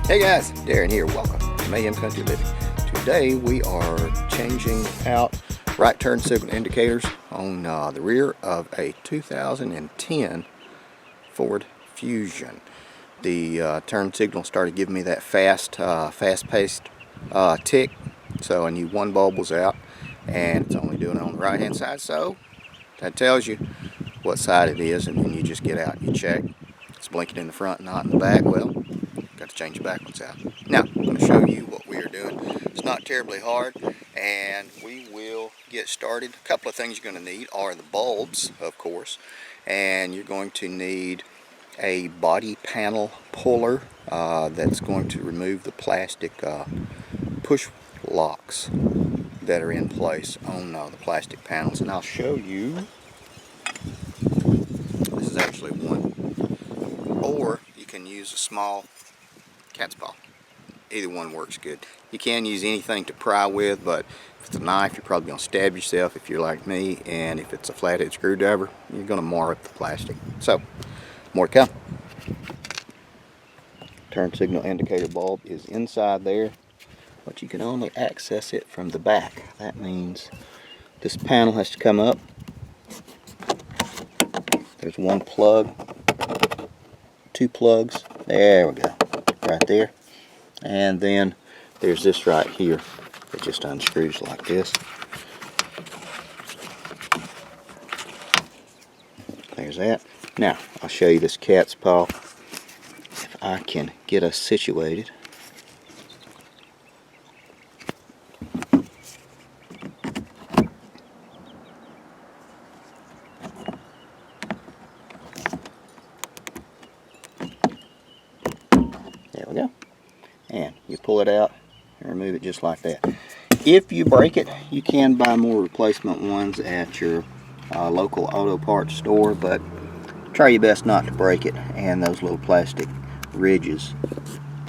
Hey guys, Darren here. Welcome to Mayhem Country Living. Today we are changing out right turn signal indicators on the rear of a 2010 Ford Fusion. The turn signal started giving me that fast-paced tick, so I knew one bulb was out, and it's only doing it on the right-hand side. So that tells you what side it is, and then you just get out and you check. It's blinking in the front, not in the back. Well, got to change the back ones out. Now, I'm going to show you what we are doing. It's not terribly hard, and we will get started. A couple of things you're going to need are the bulbs, of course, and you're going to need a body panel puller that's going to remove the plastic push locks that are in place on the plastic panels. And I'll show you. This is actually one. Or you can use a small cat's paw. Either one works good. You can use anything to pry with, but if it's a knife, you're probably going to stab yourself if you're like me, and if it's a flathead screwdriver, you're going to mar up the plastic. So, more to come. Turn signal indicator bulb is inside there, but you can only access it from the back. That means this panel has to come up. There's one plug, two plugs, there we go, right there. And then there's this right here that just unscrews like this. There's that. Now I'll show you this cat's paw. If I can get us situated. There we go. And you pull it out and remove it just like that. If you break it, you can buy more replacement ones at your local auto parts store, but try your best not to break it, and those little plastic ridges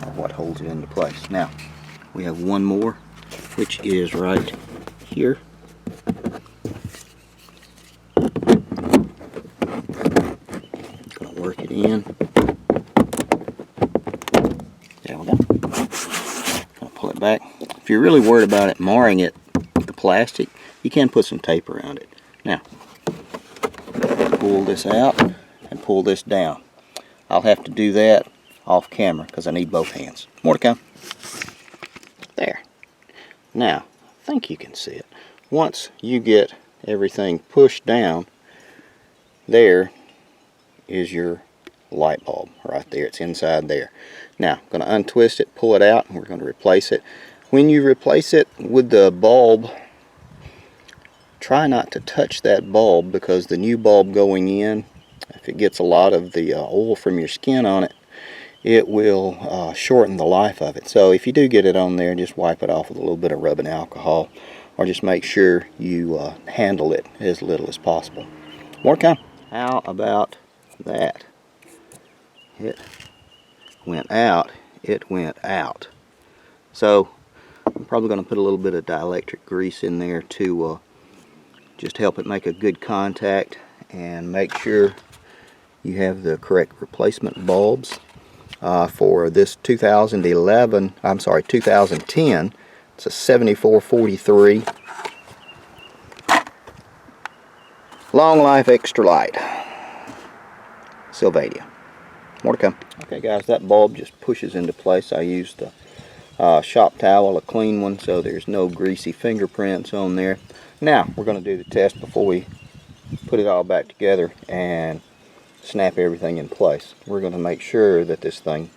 are what holds it into place. Now, we have one more, which is right here. Gonna work it in. There we go. Gonna pull it back. If you're really worried about it marring it, the plastic, you can put some tape around it. Now, pull this out and pull this down. I'll have to do that off camera because I need both hands. More to come. There. Now, I think you can see it. Once you get everything pushed down, there is your light bulb right there. It's inside there. Now, I'm going to untwist it, pull it out, and we're going to replace it. When you replace it with the bulb, try not to touch that bulb, because the new bulb going in, if it gets a lot of the oil from your skin on it, it will shorten the life of it. So if you do get it on there, just wipe it off with a little bit of rubbing alcohol, or just make sure you handle it as little as possible. More to come. How about that? It went out. It went out. So I'm probably going to put a little bit of dielectric grease in there to just help it make a good contact, and make sure you have the correct replacement bulbs for this 2010. It's a 7443 long life extra light Sylvania. More to come. Okay guys, that bulb just pushes into place. I used a shop towel, a clean one, so there's no greasy fingerprints on there. Now we're going to do the test before we put it all back together and snap everything in place. We're going to make sure that this thing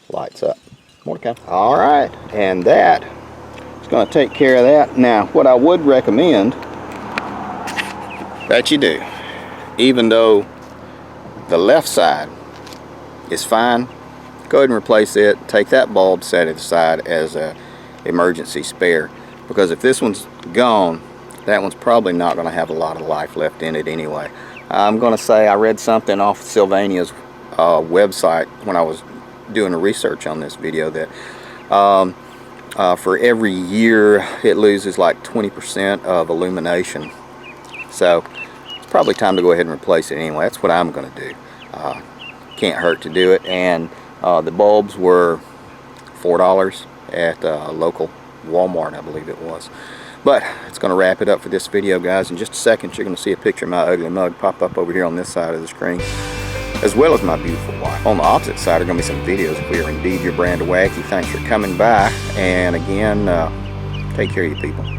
lights up. More to come. Alright, and that is going to take care of that. Now what I would recommend that you do, even though the left side is fine, go ahead and replace it. Take that bulb, set it aside as a emergency spare, because if this one's gone, that one's probably not going to have a lot of life left in it anyway. I'm going to say I read something off Sylvania's website when I was doing the research on this video that for every year it loses like 20% of illumination. So it's probably time to go ahead and replace it anyway. That's what I'm going to do. Can't hurt to do it. And the bulbs were $4 at a local Walmart, I believe it was. But it's going to wrap it up for this video, guys. In just a second, you're going to see a picture of my ugly mug pop up over here on this side of the screen, as well as my beautiful wife. On the opposite side are going to be some videos if we are indeed your brand of wacky. Thanks for coming by, and again, take care of you people.